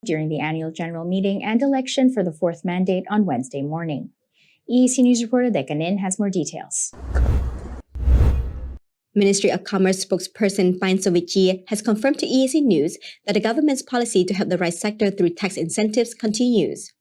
during the annual general meeting and election for the fourth mandate on Wednesday morning. EAC News reporter Dekanin has more details. Ministry of Commerce spokesperson Pine Sovici has confirmed to EAC News that the government's policy to help the rice sector through tax incentives continues.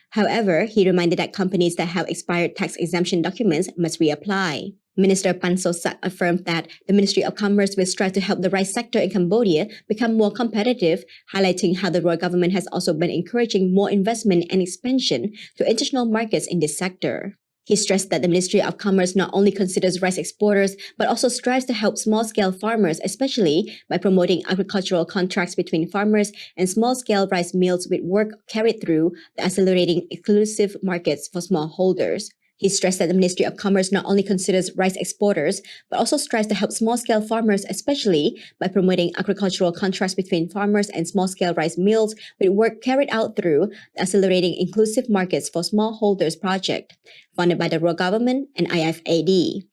However, he reminded that companies that have expired tax exemption documents must reapply. Minister Pan So-sak affirmed that the Ministry of Commerce will strive to help the rice sector in Cambodia become more competitive, highlighting how the royal government has also been encouraging more investment and expansion to international markets in this sector. He stressed that the Ministry of Commerce not only considers rice exporters, but also strives to help small-scale farmers, especially by promoting agricultural contracts between farmers and small-scale rice mills with work carried through the accelerating exclusive markets for smallholders. He stressed that the Ministry of Commerce not only considers rice exporters, but also strives to help small-scale farmers, especially by promoting agricultural contracts between farmers and small-scale rice mills with work carried out through the Accelerating Inclusive Markets for Smallholders project, funded by the royal government and IFAD.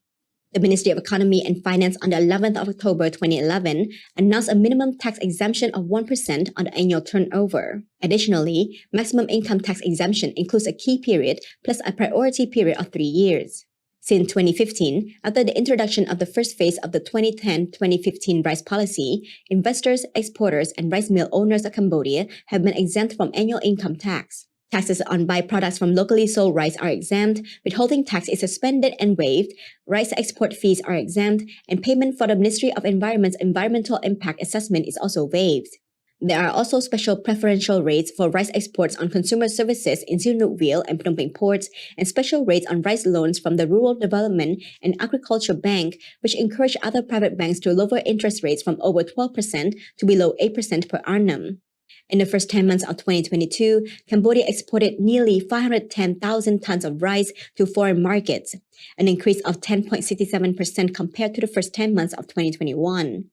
The Ministry of Economy and Finance on the 11th of October 2011 announced a minimum tax exemption of 1% on the annual turnover. Additionally, maximum income tax exemption includes a key period plus a priority period of 3 years. Since 2015, after the introduction of the first phase of the 2010-2015 rice policy, investors, exporters, and rice mill owners of Cambodia have been exempt from annual income tax. Taxes on byproducts from locally sold rice are exempt, withholding tax is suspended and waived, rice export fees are exempt, and payment for the Ministry of Environment's environmental impact assessment is also waived. There are also special preferential rates for rice exports on consumer services in Sihanoukville and Phnom Penh ports, and special rates on rice loans from the Rural Development and Agriculture Bank, which encourage other private banks to lower interest rates from over 12% to below 8% per annum. In the first 10 months of 2022, Cambodia exported nearly 510,000 tons of rice to foreign markets, an increase of 10.67% compared to the first 10 months of 2021.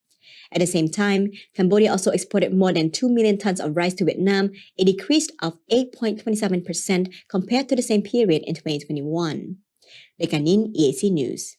At the same time, Cambodia also exported more than 2 million tons of rice to Vietnam, a decrease of 8.27% compared to the same period in 2021. Dekanin, EAC News.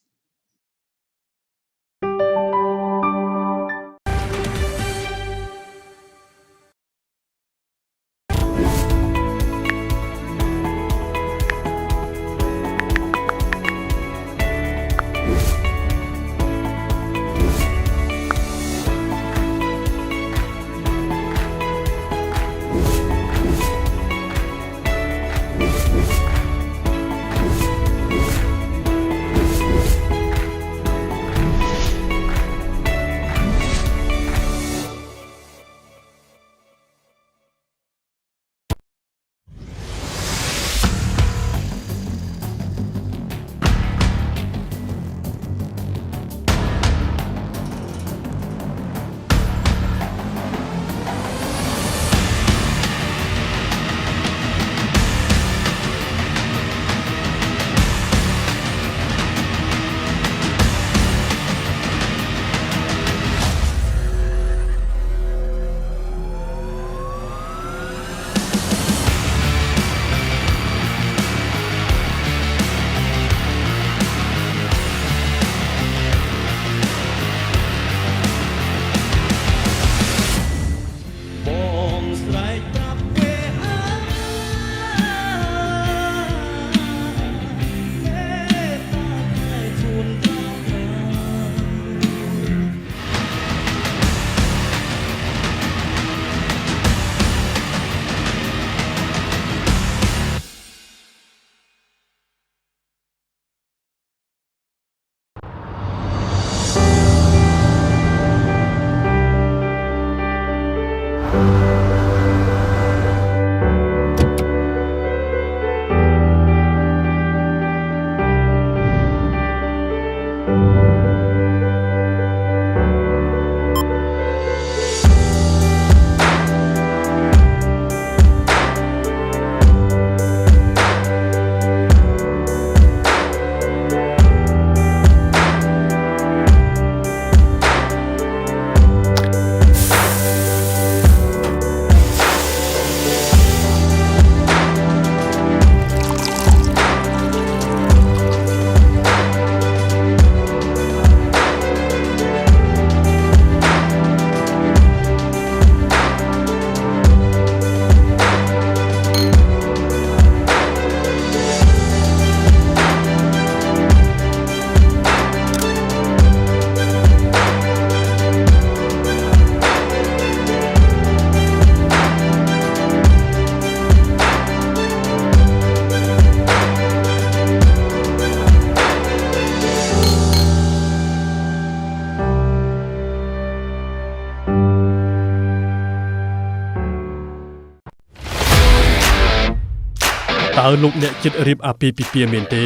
តើលោកអ្នកចិត្តរៀបអាពាហ៍ពិពាហ៍មែនទេ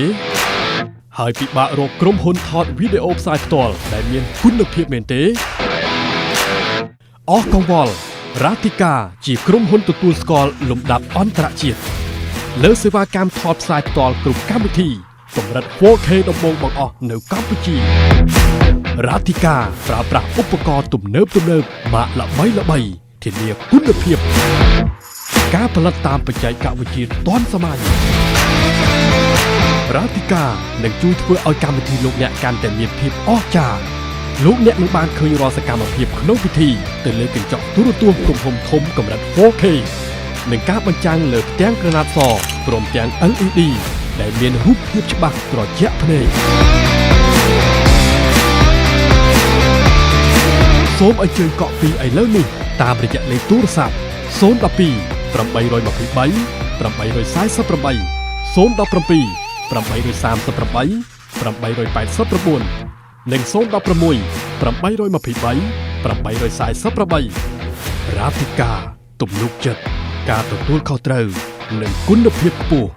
ហើយពិបាករកក្រុមហ៊ុនថតវីដេអូផ្សាយផ្ទាល់ដែលមានគុណភាពមែនទេអស់កង្វល់រ៉ាទីកាជាក្រុមហ៊ុនទទួលស្គាល់លំដាប់អន្តរជាតិលើសេវាកម្មថតផ្សាយផ្ទាល់គ្រប់កម្មវិធីកម្រិត 4K ដំបូងបង្អស់នៅកម្ពុជារ៉ាទីកាប្រើប្រាស់ឧបករណ៍ទំនើបម៉ាកល្បីធានាគុណភាពការផលិតតាមបច្ចេកវិទ្យាទាន់សម័យរ៉ាទីកានឹងជួយធ្វើឲ្យកម្មវិធីលោកអ្នកកាន់តែមានភាពអស្ចារ្យលោកអ្នកនឹងបានឃើញរាល់សកម្មភាពក្នុងពិធីទៅលើកញ្ចក់ទូរទស្សន៍ទំហំធំកម្រិត 4K និងការបញ្ចាំងលើផ្ទាំងក្រណាត់សព្រមទាំង LED ដែលមានរូបភាពច្បាស់ត្រជាក់ភ្នែកសូមអញ្ជើញកក់ពីឥឡូវនេះតាមរយៈលេខទូរស័ព្ទ012 823 848 017 838 889និង016 823 848រ៉ាទីកាទំនុកចិត្តការទទួលខុសត្រូវនិងគុណភាពខ្ពស់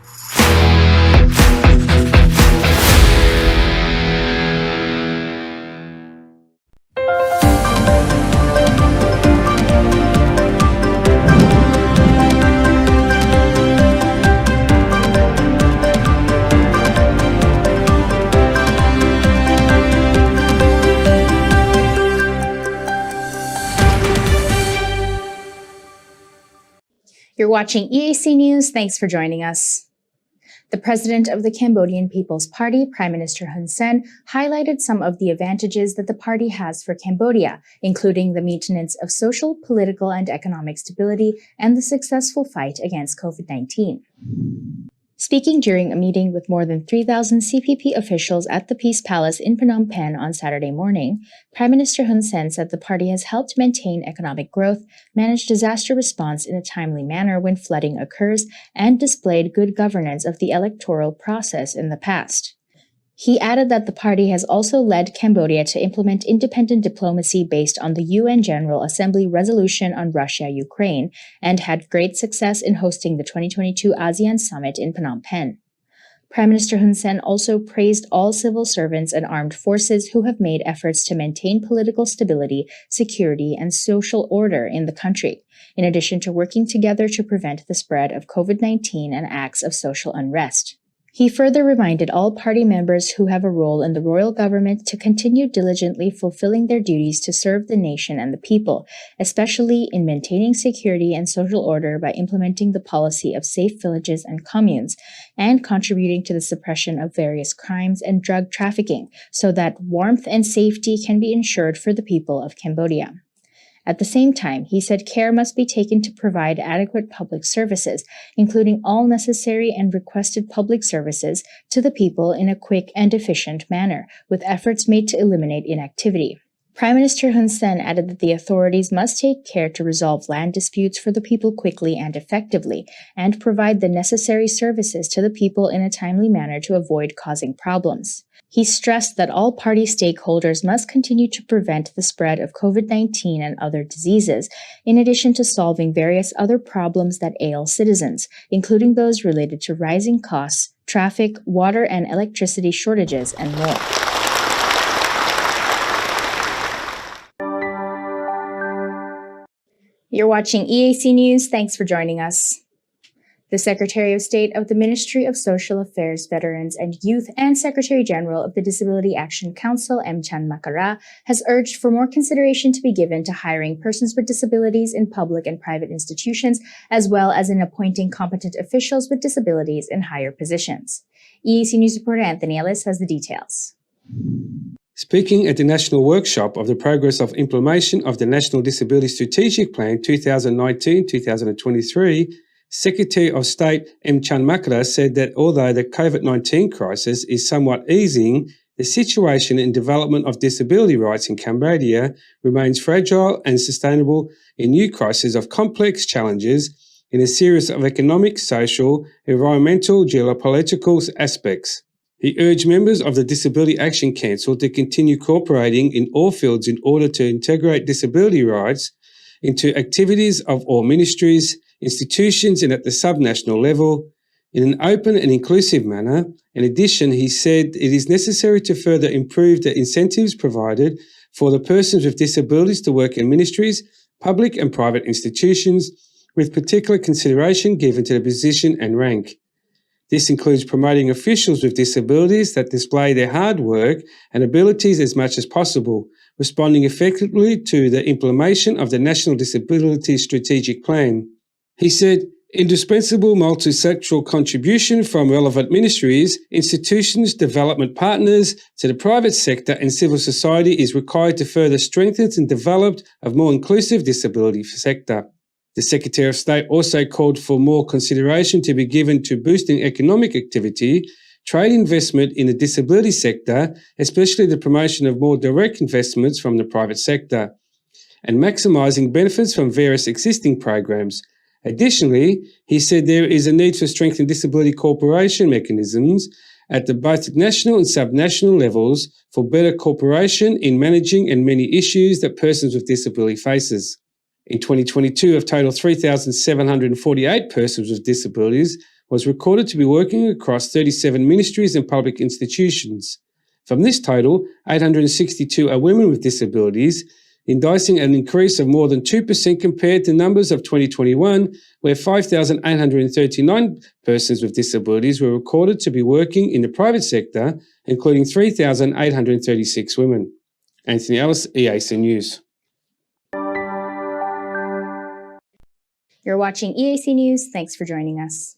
You're watching EAC News. Thanks for joining us. The president of the Cambodian People's Party, Prime Minister Hun Sen, highlighted some of the advantages that the party has for Cambodia, including the maintenance of social, political, and economic stability and the successful fight against COVID-19. Speaking during a meeting with more than 3,000 CPP officials at the Peace Palace in Phnom Penh on Saturday morning, Prime Minister Hun Sen said the party has helped maintain economic growth, manage disaster response in a timely manner when flooding occurs, and displayed good governance of the electoral process in the past. He added that the party has also led Cambodia to implement independent diplomacy based on the UN General Assembly resolution on Russia-Ukraine and had great success in hosting the 2022 ASEAN Summit in Phnom Penh. Prime Minister Hun Sen also praised all civil servants and armed forces who have made efforts to maintain political stability, security, and social order in the country, in addition to working together to prevent the spread of COVID-19 and acts of social unrest. He further reminded all party members who have a role in the royal government to continue diligently fulfilling their duties to serve the nation and the people, especially in maintaining security and social order by implementing the policy of safe villages and communes, and contributing to the suppression of various crimes and drug trafficking, so that warmth and safety can be ensured for the people of Cambodia. At the same time, he said care must be taken to provide adequate public services, including all necessary and requested public services, to the people in a quick and efficient manner, with efforts made to eliminate inactivity. Prime Minister Hun Sen added that the authorities must take care to resolve land disputes for the people quickly and effectively, and provide the necessary services to the people in a timely manner to avoid causing problems. He stressed that all party stakeholders must continue to prevent the spread of COVID-19 and other diseases, in addition to solving various other problems that ail citizens, including those related to rising costs, traffic, water and electricity shortages, and more. You're watching EAC News. Thanks for joining us. The Secretary of State of the Ministry of Social Affairs, Veterans and Youth and Secretary General of the Disability Action Council, M. Chan Makara, has urged for more consideration to be given to hiring persons with disabilities in public and private institutions, as well as in appointing competent officials with disabilities in higher positions. EAC News reporter Anthony Ellis has the details. Speaking at the National Workshop of the Progress of Implementation of the National Disability Strategic Plan 2019-2023, Secretary of State M. Chan Makara said that although the COVID-19 crisis is somewhat easing, the situation in development of disability rights in Cambodia remains fragile and sustainable in new crises of complex challenges in a series of economic, social, environmental, geopolitical aspects. He urged members of the Disability Action Council to continue cooperating in all fields in order to integrate disability rights into activities of all ministries, institutions and at the subnational level, in an open and inclusive manner. In addition, he said it is necessary to further improve the incentives provided for the persons with disabilities to work in ministries, public and private institutions, with particular consideration given to the position and rank. This includes promoting officials with disabilities that display their hard work and abilities as much as possible, responding effectively to the implementation of the National Disability Strategic Plan. He said, indispensable multi-sectoral contribution from relevant ministries, institutions, development partners to the private sector and civil society is required to further strengthen and develop a more inclusive disability sector. The Secretary of State also called for more consideration to be given to boosting economic activity, trade investment in the disability sector, especially the promotion of more direct investments from the private sector, and maximising benefits from various existing programs. Additionally, he said there is a need for strengthening disability cooperation mechanisms at both national and subnational levels for better cooperation in managing and many issues that persons with disability faces. In 2022, of total 3,748 persons with disabilities was recorded to be working across 37 ministries and public institutions. From this total, 862 are women with disabilities, indicating an increase of more than 2% compared to numbers of 2021, where 5,839 persons with disabilities were recorded to be working in the private sector, including 3,836 women. Anthony Ellis, EAC News. You're watching EAC News. Thanks for joining us.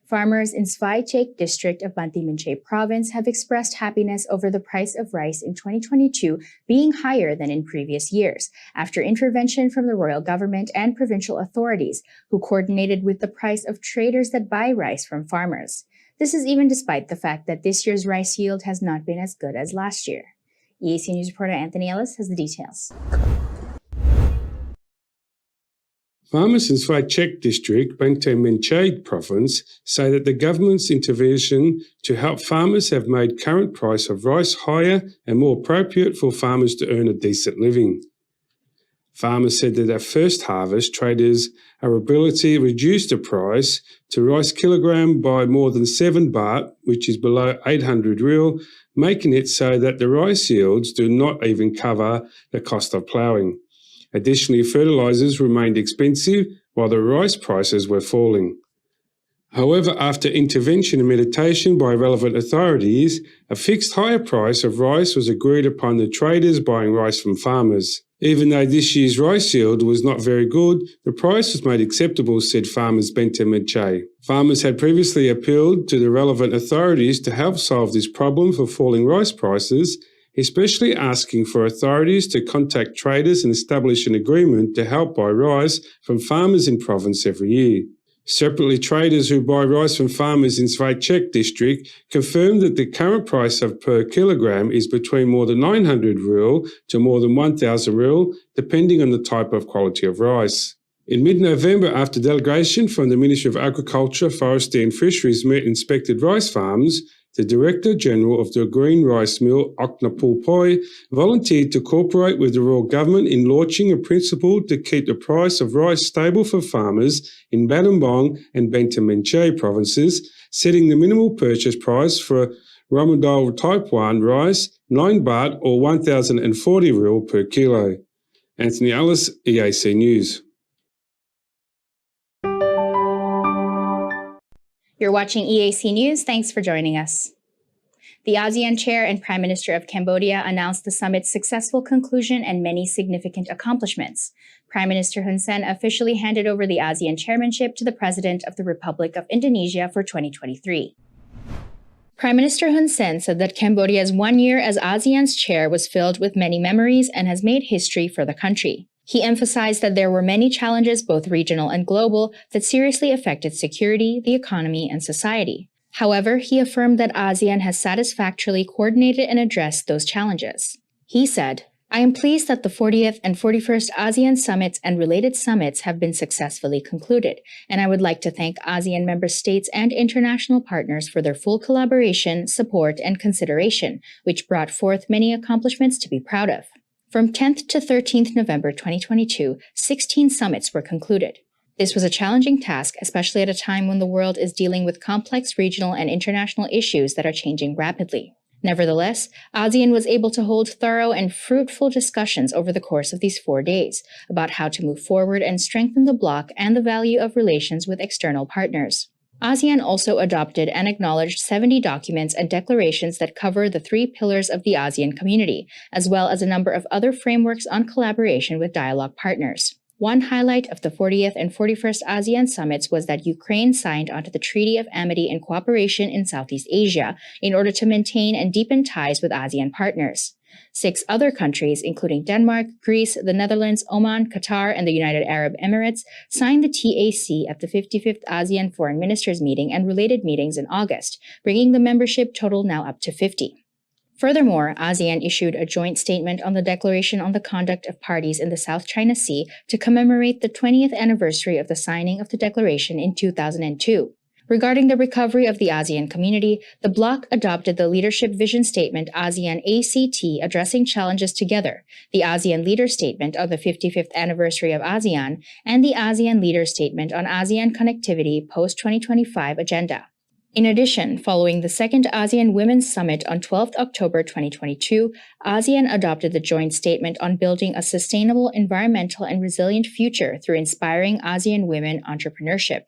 Farmers in Svay district of Banti Menchay province have expressed happiness over the price of rice in 2022 being higher than in previous years, after intervention from the royal government and provincial authorities, who coordinated with the price of traders that buy rice from farmers. This is even despite the fact that this year's rice yield has not been as good as last year. EAC News reporter Anthony Ellis has the details. Farmers in Svay district, Banti Menchay province, say that the government's intervention to help farmers have made current price of rice higher and more appropriate for farmers to earn a decent living. Farmers said that at first harvest, traders' ability reduced the price to rice kilogram by more than 7 baht, which is below 800 riyal, making it so that the rice yields do not even cover the cost of ploughing. Additionally, fertilisers remained expensive while the rice prices were falling. However, after intervention and mediation by relevant authorities, a fixed higher price of rice was agreed upon the traders buying rice from farmers. Even though this year's rice yield was not very good, the price was made acceptable, said farmers Banti Menchay. Farmers had previously appealed to the relevant authorities to help solve this problem for falling rice prices, especially asking for authorities to contact traders and establish an agreement to help buy rice from farmers in province every year. Separately, traders who buy rice from farmers in Svay district confirmed that the current price of per kilogram is between more than 900 riyal to more than 1,000 riyal, depending on the type of quality of rice. In mid-November, after delegation from the Ministry of Agriculture, Forestry and Fisheries met inspected rice farms, the Director General of the Green Rice Mill, Oknapul Poi, volunteered to cooperate with the Royal Government in launching a principle to keep the price of rice stable for farmers in Battambang and Banti Menchay provinces, setting the minimal purchase price for Ramadal Type 1 rice 9 baht or 1,040 riyal per kilo. Anthony Ellis, EAC News. You're watching EAC News. Thanks for joining us. The ASEAN Chair and Prime Minister of Cambodia announced the summit's successful conclusion and many significant accomplishments. Prime Minister Hun Sen officially handed over the ASEAN chairmanship to the President of the Republic of Indonesia for 2023. Prime Minister Hun Sen said that Cambodia's 1 year as ASEAN's chair was filled with many memories and has made history for the country. He emphasized that there were many challenges, both regional and global, that seriously affected security, the economy, and society. However, he affirmed that ASEAN has satisfactorily coordinated and addressed those challenges. He said, "I am pleased that the 40th and 41st ASEAN summits and related summits have been successfully concluded, and I would like to thank ASEAN member states and international partners for their full collaboration, support, and consideration, which brought forth many accomplishments to be proud of." From 10th to 13th November 2022, 16 summits were concluded. This was a challenging task, especially at a time when the world is dealing with complex regional and international issues that are changing rapidly. Nevertheless, ASEAN was able to hold thorough and fruitful discussions over the course of these 4 days about how to move forward and strengthen the bloc and the value of relations with external partners. ASEAN also adopted and acknowledged 70 documents and declarations that cover the 3 pillars of the ASEAN community, as well as a number of other frameworks on collaboration with dialogue partners. One highlight of the 40th and 41st ASEAN summits was that Ukraine signed onto the Treaty of Amity and Cooperation in Southeast Asia in order to maintain and deepen ties with ASEAN partners. 6 other countries, including Denmark, Greece, the Netherlands, Oman, Qatar, and the United Arab Emirates, signed the TAC at the 55th ASEAN Foreign Ministers meeting and related meetings in August, bringing the membership total now up to 50. Furthermore, ASEAN issued a joint statement on the Declaration on the Conduct of Parties in the South China Sea to commemorate the 20th anniversary of the signing of the declaration in 2002. Regarding the recovery of the ASEAN community, the bloc adopted the Leadership Vision Statement ASEAN ACT Addressing Challenges Together, the ASEAN Leader Statement on the 55th anniversary of ASEAN, and the ASEAN Leader Statement on ASEAN Connectivity Post-2025 Agenda. In addition, following the second ASEAN Women's Summit on 12 October 2022, ASEAN adopted the joint statement on building a sustainable, environmental, and resilient future through inspiring ASEAN women entrepreneurship.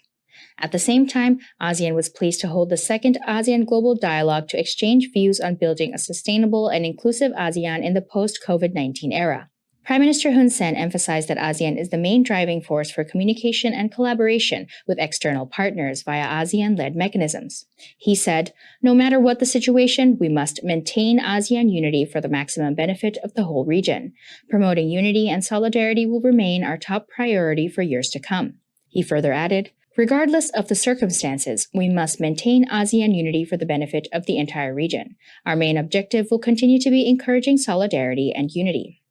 At the same time, ASEAN was pleased to hold the second ASEAN Global Dialogue to exchange views on building a sustainable and inclusive ASEAN in the post-COVID-19 era. Prime Minister Hun Sen emphasized that ASEAN is the main driving force for communication and collaboration with external partners via ASEAN-led mechanisms. He said, "No matter what the situation, we must maintain ASEAN unity for the maximum benefit of the whole region. Promoting unity and solidarity will remain our top priority for years to come." He further added, "Regardless of the circumstances, we must maintain ASEAN unity for the benefit of the entire region. Our main objective will continue to be encouraging solidarity and unity."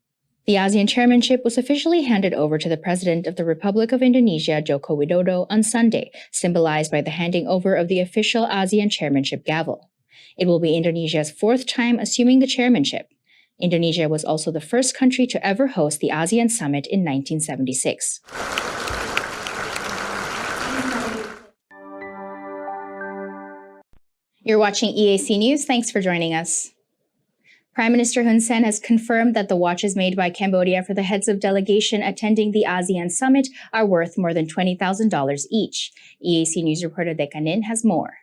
The ASEAN chairmanship was officially handed over to the President of the Republic of Indonesia, Joko Widodo, on Sunday, symbolized by the handing over of the official ASEAN chairmanship gavel. It will be Indonesia's 4th time assuming the chairmanship. Indonesia was also the first country to ever host the ASEAN summit in 1976. You're watching EAC News. Thanks for joining us. Prime Minister Hun Sen has confirmed that the watches made by Cambodia for the heads of delegation attending the ASEAN summit are worth more than $20,000 each. EAC News reporter Dekanin has more.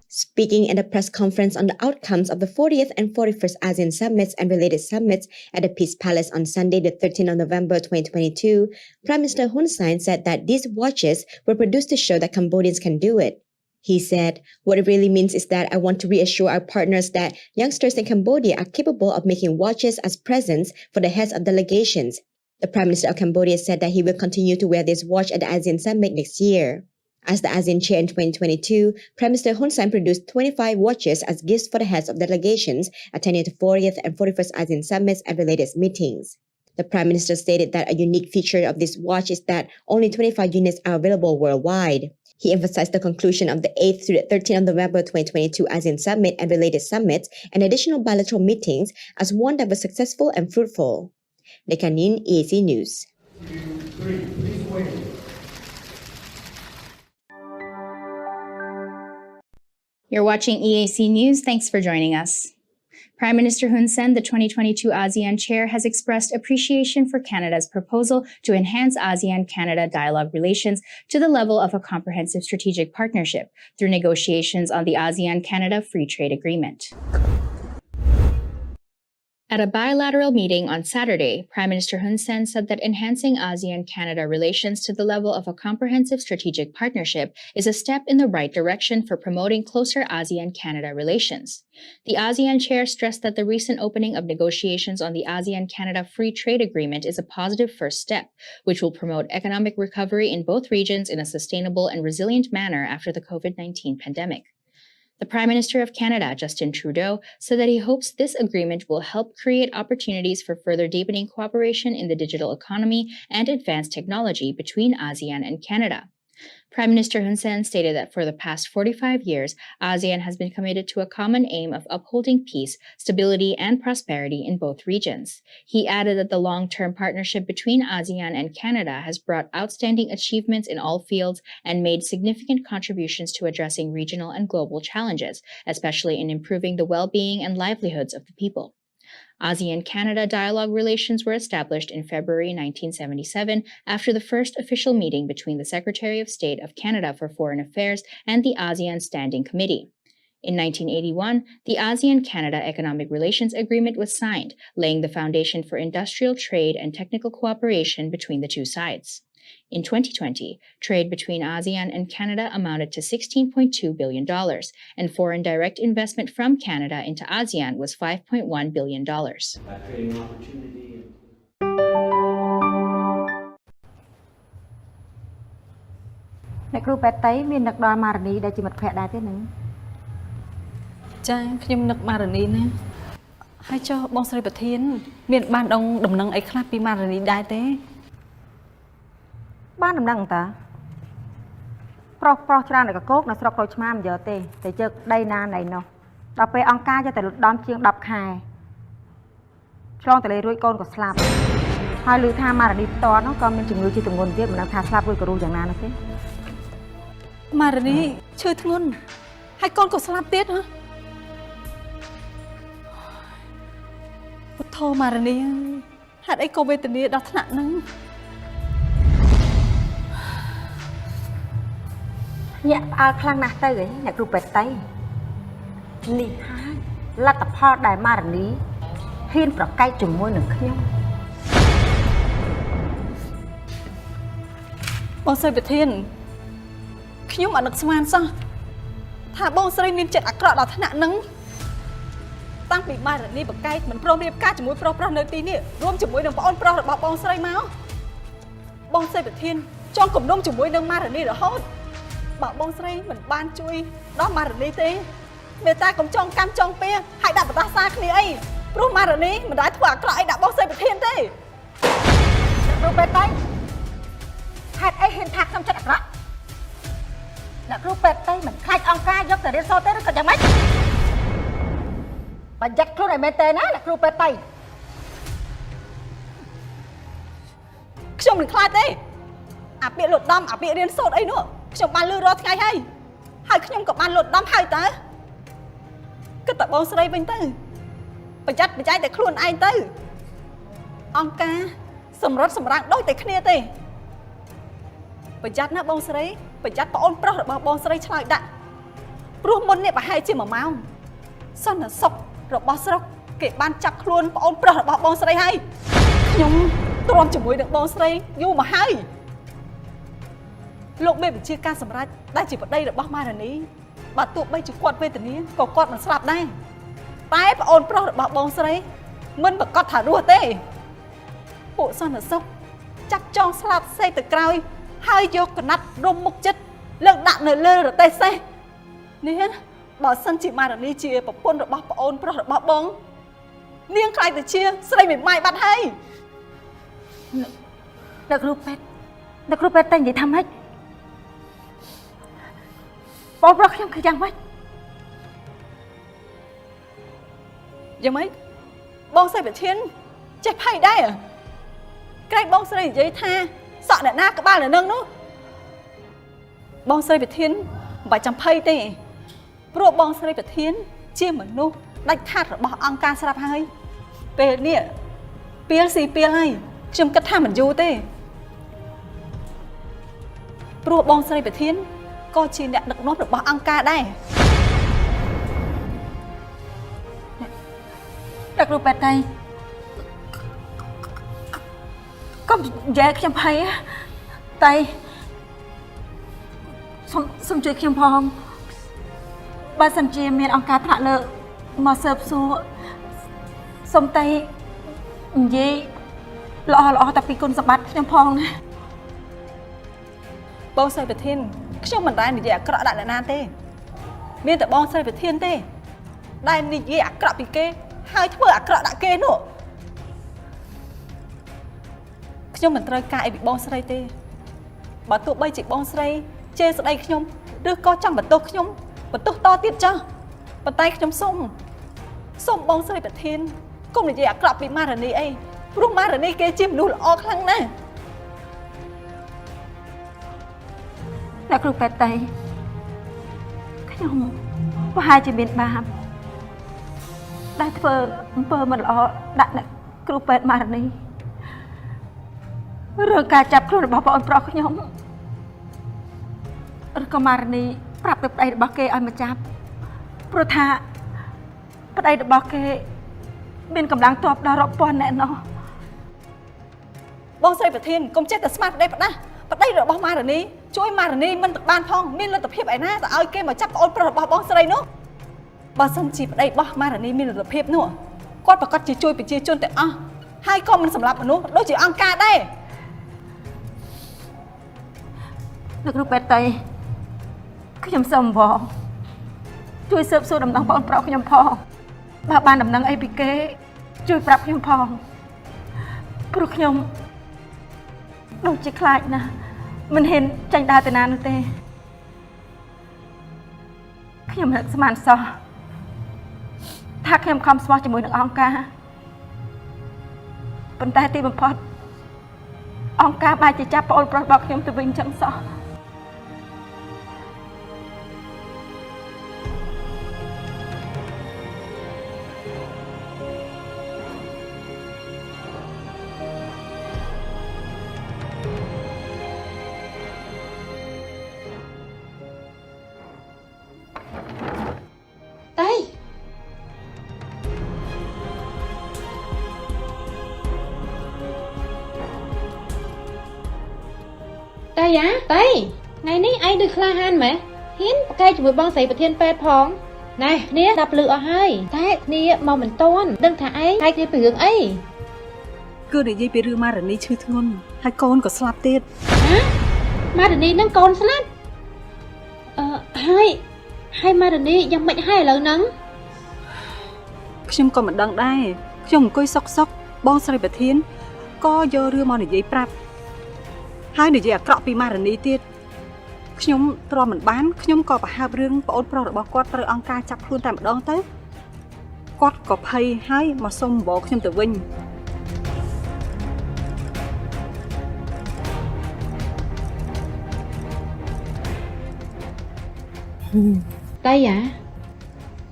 Speaking at a press conference on the outcomes of the 40th and 41st ASEAN summits and related summits at the Peace Palace on Sunday, the 13th of November 2022, Prime Minister Hun Sen said that these watches were produced to show that Cambodians can do it. He said, "What it really means is that I want to reassure our partners that youngsters in Cambodia are capable of making watches as presents for the heads of delegations." The Prime Minister of Cambodia said that he will continue to wear this watch at the ASEAN Summit next year. As the ASEAN chair in 2022, Prime Minister Hun Sen produced 25 watches as gifts for the heads of delegations attending the 40th and 41st ASEAN Summits and related meetings. The Prime Minister stated that a unique feature of this watch is that only 25 units are available worldwide. He emphasized the conclusion of the 8th to the 13th of November 2022 ASEAN Summit and related summits and additional bilateral meetings as one that was successful and fruitful. Dekanin, EAC News. You're watching EAC News. Thanks for joining us. Prime Minister Hun Sen, the 2022 ASEAN chair, has expressed appreciation for Canada's proposal to enhance ASEAN-Canada dialogue relations to the level of a comprehensive strategic partnership through negotiations on the ASEAN-Canada Free Trade Agreement. At a bilateral meeting on Saturday, Prime Minister Hun Sen said that enhancing ASEAN-Canada relations to the level of a comprehensive strategic partnership is a step in the right direction for promoting closer ASEAN-Canada relations. The ASEAN chair stressed that the recent opening of negotiations on the ASEAN-Canada Free Trade Agreement is a positive first step, which will promote economic recovery in both regions in a sustainable and resilient manner after the COVID-19 pandemic. The Prime Minister of Canada, Justin Trudeau, said that he hopes this agreement will help create opportunities for further deepening cooperation in the digital economy and advanced technology between ASEAN and Canada. Prime Minister Hun Sen stated that for the past 45 years, ASEAN has been committed to a common aim of upholding peace, stability, and prosperity in both regions. He added that the long-term partnership between ASEAN and Canada has brought outstanding achievements in all fields and made significant contributions to addressing regional and global challenges, especially in improving the well-being and livelihoods of the people. ASEAN-Canada dialogue relations were established in February 1977 after the first official meeting between the Secretary of State of Canada for Foreign Affairs and the ASEAN Standing Committee. In 1981, the ASEAN-Canada Economic Relations Agreement was signed, laying the foundation for industrial trade and technical cooperation between the two sides. In 2020, trade between ASEAN and Canada amounted to $16.2 billion, and foreign direct investment from Canada into ASEAN was $5.1 billion. Trading opportunity. អ្នកគ្រូប៉ែតៃមាននឹកដល់ម៉ារនីដែលជាមិត្តភក្តិដែរទេនឹង ចាខ្ញុំនឹកម៉ារនីណាហើយចុះបងស្រីប្រធានមានបានដំណឹងអីខ្លះពីម៉ារនីដែរទេ បានដំណឹងតាប្រុសច្រើនតែកកោកនៅស្រុកក្រូចឆ្មាមិនយកទេតែជើកដីណាណៃនោះដល់ពេលអង្គការយកតែលុតដំជាង10ខែឆ្លងតលេរួចកូនក៏ស្លាប់ហើយឮថាម៉ារនីផ្ទាល់នោះក៏មានជំងឺជាទម្ងន់ទៀតមិនដឹងថាស្លាប់រួចក៏រស់យ៉ាងណានោះទេ ម៉ារនីឈឺធ្ងន់ហើយកូនក៏ស្លាប់ទៀតហ៎ពុទ្ធោម៉ារនីហេតុអីក៏វេទនាដល់ថ្នាក់ហ្នឹង ញាក់ផ្អើលខ្លាំងណាស់ទៅហីអ្នកគ្រូប៉ែតៃនេះហើយលទ្ធផលដែលម៉ារនីហ៊ានប្រកែកជាមួយនឹងខ្ញុំ បងស្រីប្រធានខ្ញុំអត់នឹកស្មានសោះថាបងស្រីមានចិត្តអាក្រក់ដល់ថ្នាក់ហ្នឹងតាំងពីម៉ារនីប្រកែកមិនព្រមរៀបការជាមួយប្រុសនៅទីនេះរួមជាមួយនឹងប្អូនប្រុសរបស់បងស្រីមកបងស្រីប្រធានចង់គំនុំជាមួយនឹងម៉ារនីរហូត បើបងស្រីមិនបានជួយដល់ម៉ារនីទេមេតាកុំចងកម្មចងពៀហើយដាក់បដាសាគ្នាអីព្រោះម៉ារនីមិនដែលធ្វើអាក្រក់អីដាក់បងស្រីប្រធានទេអ្នកគ្រូប៉ែតៃហេតុអីហ៊ានថាខ្ញុំចិត្តអាក្រក់អ្នកគ្រូប៉ែតៃមិនខ្លាចអង្គការយកទៅរៀនសូត្រទេឬក៏យ៉ាងម៉េចបញ្ជាក់ខ្លួនឲ្យមែនទេណាអ្នកគ្រូប៉ែតៃខ្ញុំមិនខ្លាចទេអាពាក្យលុតដំអាពាក្យរៀនសូត្រអីនោះ ខ្ញុំបានលឺរាល់ថ្ងៃហើយខ្ញុំក៏បានលុតដំហើយតើគិតតែបងស្រីវិញទៅប្រយ័ត្នប្រយែងតែខ្លួនឯងទៅអង្គការសម្រិតសម្រាំងដូចតែគ្នាទេប្រយ័ត្នណាបងស្រីប្រយ័ត្នប្អូនប្រុសរបស់បងស្រីឆ្លើយដាក់ព្រោះមុននេះប្រហែលជា1ម៉ោងសន្តិសុខរបស់ស្រុកគេបានចាប់ខ្លួនប្អូនប្រុសរបស់បងស្រីហើយខ្ញុំទ្រាំជាមួយនឹងបងស្រីយូរមកហើយ លោកមេបញ្ជាការសម្រេចដែលជាប្តីរបស់ម៉ារនីបើទោះបីជាគាត់វេទនាក៏គាត់មិនស្លាប់ដែរតែប្អូនប្រុសរបស់បងស្រីមិនប្រកាសថារស់ទេពួកសន្តិសុខចាប់ចងស្លាប់សេកទៅក្រោយហើយយកកណាត់រុំមុខចិត្តលើកដាក់នៅលើរទេះសេះនេះបើសិនជាម៉ារនីជាប្រពន្ធរបស់ប្អូនប្រុសរបស់បងនាងខ្លាចទៅជាស្រីមេម៉ាយបាត់ហើយអ្នកគ្រូពេទ្យតែនិយាយថាម៉េច បងប្រុសខ្ញុំគឺយ៉ាងម៉េចយ៉ាងម៉េចបងស្រីប្រធានចេះភ័យដែរក្រែងបងស្រីនិយាយថាសក់អ្នកណាក្បាលនៅនឹងនោះបងស្រីប្រធានមិនបាច់ចាំភ័យទេព្រោះបងស្រីប្រធានជាមនុស្សដាច់ខាតរបស់អង្គការស្រាប់ហើយពេលនេះពេលស៊ីពេលហើយខ្ញុំគិតថាមិនយូរទេព្រោះបងស្រីប្រធាន ក៏ជាអ្នកដឹកនាំរបស់អង្គការដែរអ្នកគ្រូប៉ែតៃកុំនិយាយខ្ញុំភ័យតែសូមជួយខ្ញុំផងបើសិនជាមានអង្គការថ្នាក់លើមកស៊ើបសួរសូមតែនិយាយល្អៗតែពីគុណសម្បត្តិខ្ញុំផងណាបងស្រីប្រធាន ខ្ញុំមិនដែលនិយាយអាក្រក់ដាក់អ្នកណាទេមានតែបងស្រីប្រធានទេដែលនិយាយអាក្រក់ពីគេហើយធ្វើអាក្រក់ដាក់គេនោះខ្ញុំមិនត្រូវការអីពីបងស្រីទេ បើទោះបីជាបងស្រីជេរស្ដីខ្ញុំឬក៏ចង់បន្ទោសខ្ញុំបន្ទោសតទៀតចុះប៉ុន្តែខ្ញុំសូមបងស្រីប្រធានកុំនិយាយអាក្រក់ពីម៉ារនីអីព្រោះម៉ារនីគេជាមនុស្សល្អខ្លាំងណាស់ អ្នកគ្រូពេទ្យតីខ្ញុំប្រហែលជាមានបាបដែលធ្វើអំពើមិនល្អដាក់អ្នកគ្រូពេទ្យម៉ារនីរឿងការចាប់ខ្លួនរបស់បងប្រុសខ្ញុំឬក៏ម៉ារនីប្រាប់ទៅប្តីរបស់គេឲ្យមកចាប់ព្រោះថាប្តីរបស់គេមានកម្លាំងទ័ពដល់រាប់ពាន់អ្នកនោះ បងស្រីប្រធានកុំចេះតែស្មារតីផ្ដាស់ប្តីរបស់ម៉ារនីជួយម៉ារនីមិនបានផងមានលទ្ធភាពឯណាទៅឲ្យគេមកចាប់ប្អូនប្រុសរបស់បងស្រីនោះបើសិនជាប្តីរបស់ម៉ារនីមានលទ្ធភាពនោះគាត់ប្រកាសជាជួយប្រជាជនទាំងអស់ហើយក៏មិនសម្លាប់មនុស្សដូចជាអង្គការដែរ អ្នកគ្រូពេទ្យតីខ្ញុំសូមអង្វរជួយស៊ើបសួរដំណឹងបងប្រុសខ្ញុំផងបើបានដំណឹងអីពីគេជួយប្រាប់ខ្ញុំផងព្រោះខ្ញុំដូចជាខ្លាចណាស់មិនហ៊ានចាញ់ដើរទៅណានោះទេខ្ញុំនឹកស្មានសោះថាខ្ញុំខំស្មោះជាមួយនឹងអង្គការប៉ុន្តែទីបំផុតអង្គការបែរជាចាប់ប្អូនប្រុសរបស់ខ្ញុំទៅវិញចឹងសោះ តែយ៉ាតែថ្ងៃនេះឯងដូចក្លាហានម៉េះហ៊ានប្រកែកជាមួយបងស្រីប្រធានពេទ្យផងណែគ្នាដល់ភ្លឺអស់ហើយតែគ្នាមកមិនតាន់ដឹងថាឯងហើយគ្នាពីរឿងអី គឺនិយាយពីរឿងម៉ារនីឈឺធ្ងន់ហើយកូនក៏ស្លាប់ទៀត ហ៎ម៉ារនីនឹងកូនស្លាប់ហើយម៉ារនីយ៉ាងម៉េចហើយឥឡូវហ្នឹង ខ្ញុំក៏មិនដឹងដែរខ្ញុំអង្គុយសុកបងស្រីប្រធានក៏យករឿងមកនិយាយប្រាប់ហើយនិយាយអាក្រក់ពីម៉ារនីទៀតខ្ញុំទ្រាំមិនបានខ្ញុំក៏ប្រហើបរឿងប្អូនប្រុសរបស់គាត់ត្រូវអង្គការចាប់ខ្លួនតែម្ដងទៅគាត់ក៏ភ័យហើយមកសុំអង្វរខ្ញុំទៅវិញ តែយ៉ា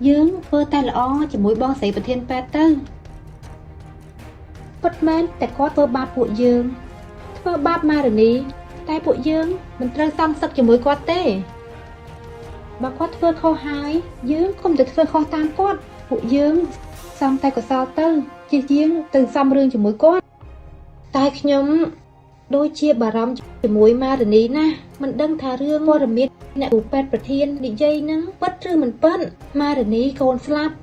យើងធ្វើតែល្អជាមួយបងស្រីប្រធានពេទ្យទៅពិតមែនតែគាត់ធ្វើបាបពួកយើងធ្វើបាបម៉ារនីតែពួកយើងមិនត្រូវសងសឹកជាមួយគាត់ទេបើគាត់ធ្វើខុសហើយយើងកុំទៅធ្វើខុសតាមគាត់ពួកយើងសំតែកុសលទៅជិះជាងទៅសំរឿងជាមួយគាត់តែខ្ញុំដូចជាបារម្ភជាមួយម៉ារនីណាមិនដឹងថារឿងព័ត៌មានអ្នកគ្រូពេទ្យប្រធាននិយាយនឹងពិតឬមិនពិតម៉ារនីកូនស្លាប់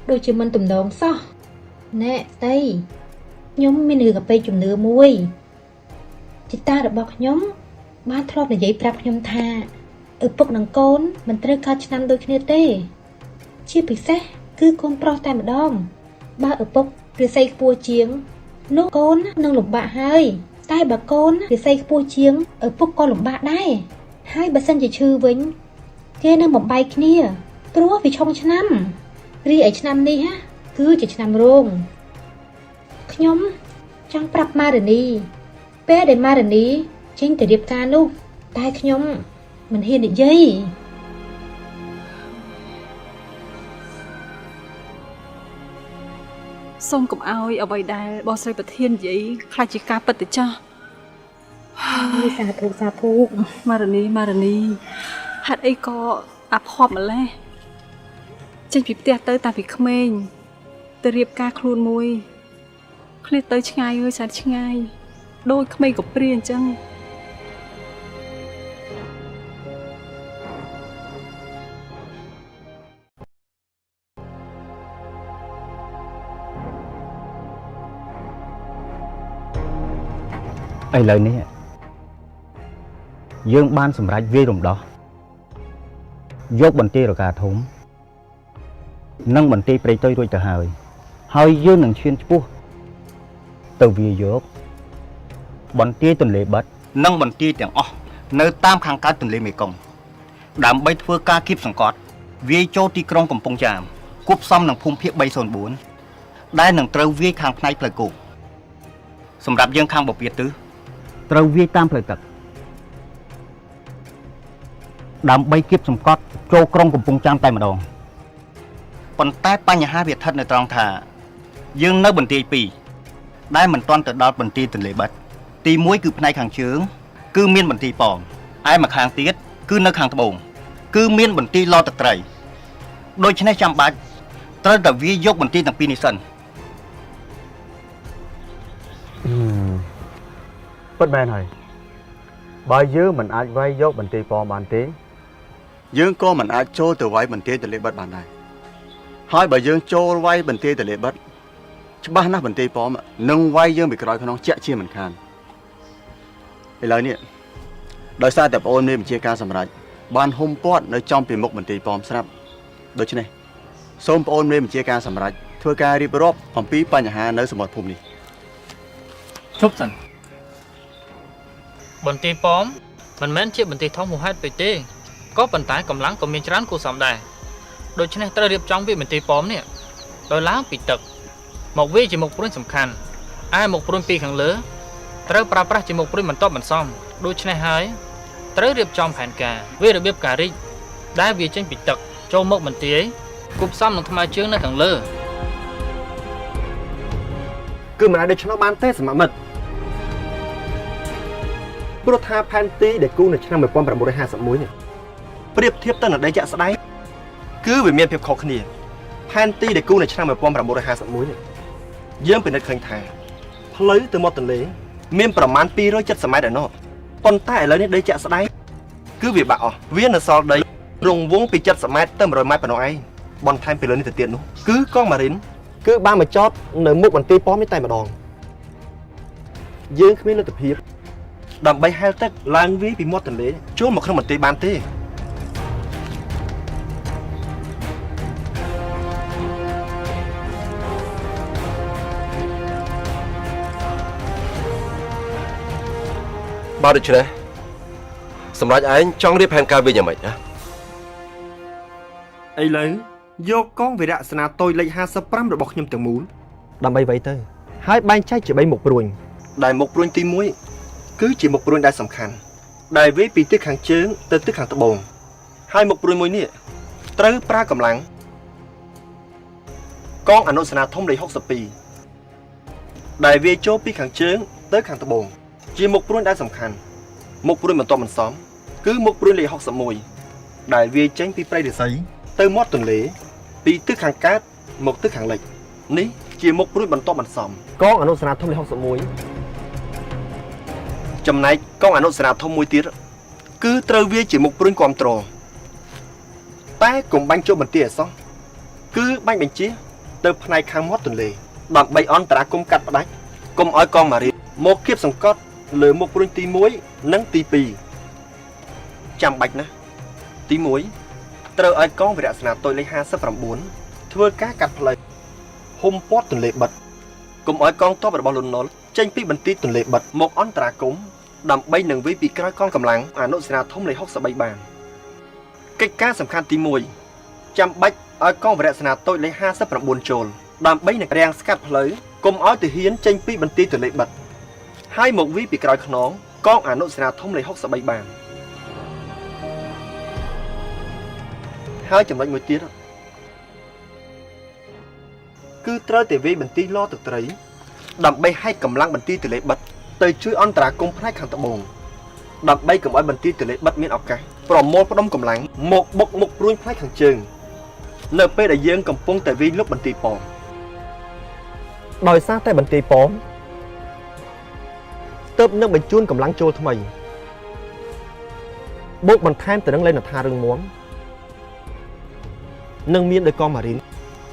ដូចជាមិនទំនងសោះណែស្ដីខ្ញុំមានរឿងអពេកជំនឿមួយជីតារបស់ខ្ញុំបានធ្លាប់និយាយប្រាប់ខ្ញុំថាឪពុកនិងកូនមិនត្រូវកើតឆ្នាំដូចគ្នាទេជាពិសេសគឺកូនប្រុសតែម្ដងបើឪពុករាសីខ្ពស់ជាងនោះកូននឹងលំបាកហើយតែបើកូនរាសីខ្ពស់ជាងឪពុកក៏លំបាកដែរហើយបើសិនជាឈឺវិញគេនឹងបំបែកគ្នាព្រោះវាឆុងឆ្នាំរីឯឆ្នាំនេះគឺជាឆ្នាំរោងខ្ញុំចង់ប្រាប់ម៉ារនីពេលដែលម៉ារនីចេញទៅរៀបការនោះតែខ្ញុំមិនហ៊ាននិយាយ សូមកុំអោយអ្វីដែលបងស្រីប្រធាននិយាយខ្លាចជាការពិតទៅចាស់ សាធុម៉ារនីហេតុអីក៏អាភ័ព្វម្លេះចេញពីផ្ទះទៅតាំងពីក្មេងទៅរៀបការខ្លួនមួយឃ្លាតទៅឆ្ងាយហើយសែនឆ្ងាយដូចក្មេងកព្រាអញ្ចឹង ឥឡូវនេះយើងបានសម្រេចវាយរំដោះយកបន្ទាយរកាធំនិងបន្ទាយព្រៃតុយរួចទៅហើយយើងនឹងឈានឆ្ពោះទៅវាយកបន្ទាយទន្លេបិទ និងបន្ទាយទាំងអស់នៅតាមខាងកើតទន្លេមេគង្គដើម្បីធ្វើការគៀបសង្កត់វាយចូលទីក្រុងកំពង់ចាមគប់ផ្សំនឹងភូមិភាគ304ដែលនឹងត្រូវវាយខាងផ្នែកផ្លូវគោកសម្រាប់យើងខាងបពាទទិសត្រូវវាយតាមផ្លូវទឹកដើម្បីគៀបសង្កត់ចូលក្រុងកំពង់ចាមតែម្ដងប៉ុន្តែបញ្ហាវាស្ថិតនៅត្រង់ថាយើងនៅបន្ទាយ2ដែលមិនទាន់ទៅដល់បន្ទាយទន្លេបាត់ទី1គឺផ្នែកខាងជើងគឺមានបន្ទាយប៉មឯម្ខាងទៀតគឺនៅខាងត្បូងគឺមានបន្ទាយឡទឹកត្រីដូច្នេះចាំបាច់ត្រូវតែវាយកបន្ទាយទាំងពីរនេះសិនពិតមែនហើយបើយើងមិនអាចវាយយកបន្ទាយប៉មបានទេយើងក៏មិនអាចចូលទៅវាយបន្ទាយទន្លេបាត់បានដែរហើយបើយើងចូលវាយបន្ទាយទន្លេបាត់ច្បាស់ណាស់បន្ទាយប៉មនឹងវាយយើងពីក្រោយខ្នងជាក់ជាមិនខានឥឡូវនេះដោយសារតែប្អូនមានបញ្ជាការសម្រេចបានហុំព័ទ្ធនៅចំពីមុខបន្ទាយប៉មស្រាប់ដូច្នេះសូមប្អូនមានបញ្ជាការសម្រេចធ្វើការរៀបរាប់អំពីបញ្ហានៅសមុទ្រភូមិនេះជប់សិនបន្ទាយប៉មមិនមែនជាបន្ទាយធំហួសហេតុពេកទេក៏ប៉ុន្តែកម្លាំងក៏មានច្រើនគួរសមដែរដូច្នេះត្រូវរៀបចំវាបន្ទាយប៉មនេះដោយឡើងពីទឹកមកវាជាមុខព្រួញសំខាន់ឯមុខព្រួញពីខាងលើត្រូវប្រើប្រាស់ជាមុខព្រួញបន្ទាប់បន្សំដូច្នេះហើយត្រូវរៀបចំផែនការវារបៀបការរីកដែលវាចេញពីទឹកចូលមកបន្ទាយគប់ផ្សំនឹងថ្មើរជើងនៅខាងលើគឺមិនអាចដូច្នោះបានទេសមមិត្តព្រោះថាផែនទីដែលគូនៅឆ្នាំ1951នេះប្រៀបធៀបទៅនឹងដីជាក់ស្ដែងគឺវាមានភាពខុសគ្នាផែនទីដែលគូនៅឆ្នាំ1951នេះយើងពិនិត្យឃើញថាផ្លូវទៅមាត់ទន្លេមានប្រមាណ270ម៉ែត្រឯណោះប៉ុន្តែឥឡូវនេះដីជាក់ស្ដែងគឺវាបាក់អស់វានៅសល់ដីរង្វង់ពី70ម៉ែត្រទៅ100ម៉ែត្រប៉ុណ្ណោះឯងបន្ថែមពីលើនេះទៅទៀតនោះគឺកងម៉ារីនគឺបានមកចតនៅមុខបន្ទាយប៉មនេះតែម្ដងយើងគ្មានលទ្ធភាពដើម្បីហែលទឹកឡើងវាយពីមាត់ទន្លេចូលមកក្នុងបន្ទាយបានទេបើដូច្នេះសម្រាប់ឯងចង់រៀបផែនការវិញយ៉ាងម៉េចណាឥឡូវយកកងវីរៈសេនាតូចលេខ55របស់ខ្ញុំទាំងមូលដើម្បីໄວទៅហើយបែងចែកជា3មុខព្រួញដែលមុខព្រួញទី1គឺជាមុខព្រួញដែលសំខាន់ដែលវាយពីទិសខាងជើងទៅទិសខាងត្បូងហើយមុខព្រួញមួយនេះត្រូវប្រើកម្លាំងកងអនុសេនាធំលេខ62ដែលវាយចូលពីខាងជើងទៅខាងត្បូងជាមុខព្រួញដែលសំខាន់មុខព្រួញបន្ទាប់បន្សំគឺមុខព្រួញលេខ61ដែលវាយចេញពីព្រៃឫស្សីទៅមាត់ទន្លេពីទិសខាងកើតមកទិសខាងលិចនេះជាមុខព្រួយបន្ទាប់បន្សំកងអនុសេនាធំលេខ61ចំណែកកងអនុសេនាធំមួយទៀតគឺត្រូវវាជាមុខព្រួយគ្រប់ត្រតែកុំបាញ់ចូលបន្ទាយអសោះគឺបាញ់បញ្ជាទៅផ្នែកខាងមាត់ទន្លេដើម្បីអន្តរាគមន៍កាត់ផ្ដាច់កុំឲ្យកងម៉ារីនមកគៀបសង្កត់លើមុខព្រួយទី1និងទី2ចាំបាច់ណាស់ទី1ត្រូវឲ្យកងវីរៈសេនាតូចលេខ59ធ្វើការកាត់ផ្លូវហុំព័ទ្ធទន្លេបិទកុំឲ្យកងទ័ពរបស់លន់នល់ចេញពីបន្ទាយទន្លេបិទមកអន្តរាគមន៍ដើម្បីនឹងវាយពីក្រោយកងកម្លាំងអនុសេនាធំលេខ63បានកិច្ចការសំខាន់ទី1ចាំបាច់ឲ្យកងវីរៈសេនាតូចលេខ59ចូលដើម្បីនឹងរាំងស្កាត់ផ្លូវកុំឲ្យទាហានចេញពីបន្ទាយទន្លេបិទហើយមកវាយពីក្រោយខ្នងកងអនុសេនាធំលេខ63បានហើយចំណុចមួយទៀតគឺត្រូវតែវាយបន្ទាយឡទឹកត្រីដើម្បីហែកកម្លាំងបន្ទាយទន្លេបិទទៅជួយអន្តរាគមន៍ផ្នែកខាងត្បូងដើម្បីកុំឲ្យបន្ទាយទន្លេបិទមានឱកាសប្រមូលផ្ដុំកម្លាំងមកបុកមុខព្រួយផ្នែកខាងជើងនៅពេលដែលយើងកំពុងតែវាយលុបបន្ទាយប៉មដោយសារតែបន្ទាយប៉មទើបនឹងបញ្ជូនកម្លាំងចូលថ្មីបូកបន្ថែមទៅនឹងលេនថារឹងមាំនឹងមានដោយកងម៉ារីន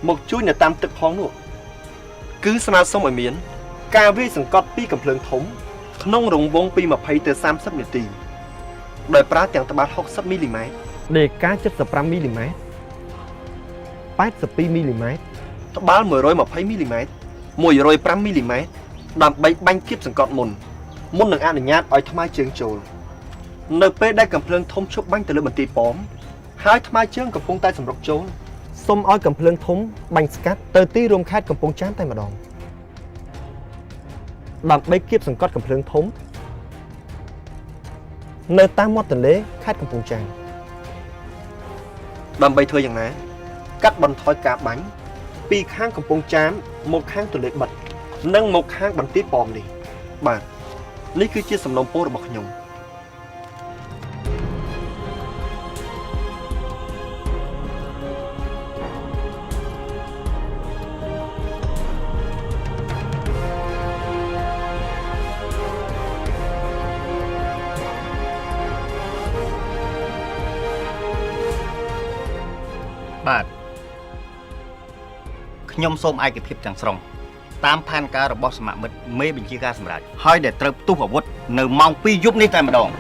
មកជួយនៅតាមទឹកផងនោះគឺស្នើសុំឲ្យមានការវាយសង្កត់ពីកំភ្លើងធំក្នុងរង្វង់ពី20ទៅ30នាទីដោយប្រើទាំងត្បាល់60មីលីម៉ែត្រដេកា75មីលីម៉ែត្រ82មីលីម៉ែត្រត្បាល់120មីលីម៉ែត្រ105មីលីម៉ែត្រដើម្បីបាញ់គៀបសង្កត់មុន មុននឹងអនុញ្ញាតឲ្យថ្មើរជើងចូលនៅពេលដែលកំភ្លើងធំឈប់បាញ់ទៅលើបន្ទាយប៉មហើយថ្មើរជើងកំពុងតែសម្រុកចូលសូមឲ្យកំភ្លើងធំបាញ់ស្កាត់ទៅទីរួមខេត្តកំពង់ចាមតែម្ដងដើម្បីគៀបសង្កត់កំភ្លើងធំនៅតាមមាត់ទន្លេខេត្តកំពង់ចាមដើម្បីធ្វើយ៉ាងណាកាត់បន្ថយការបាញ់ពីខាងកំពង់ចាមមកខាងទន្លេបិទនិងមកខាងបន្ទាយប៉មនេះបាទនេះគឺជាសំណូមពររបស់ខ្ញុំបាទខ្ញុំសូមឯកភាពទាំងស្រុងតាមផែនការរបស់សមាមិត្តមេបញ្ជាការសម្រាប់ហើយដែលត្រូវផ្ទុះអាវុធនៅម៉ោង 2 យប់នេះតែម្ដង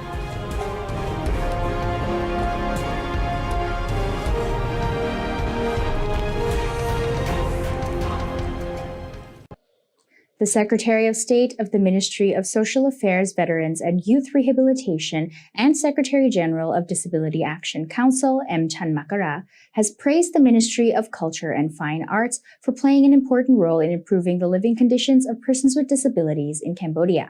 The Secretary of State of the Ministry of Social Affairs, Veterans and Youth Rehabilitation and Secretary General of Disability Action Council, M. Chanmakara, has praised the Ministry of Culture and Fine Arts for playing an important role in improving the living conditions of persons with disabilities in Cambodia.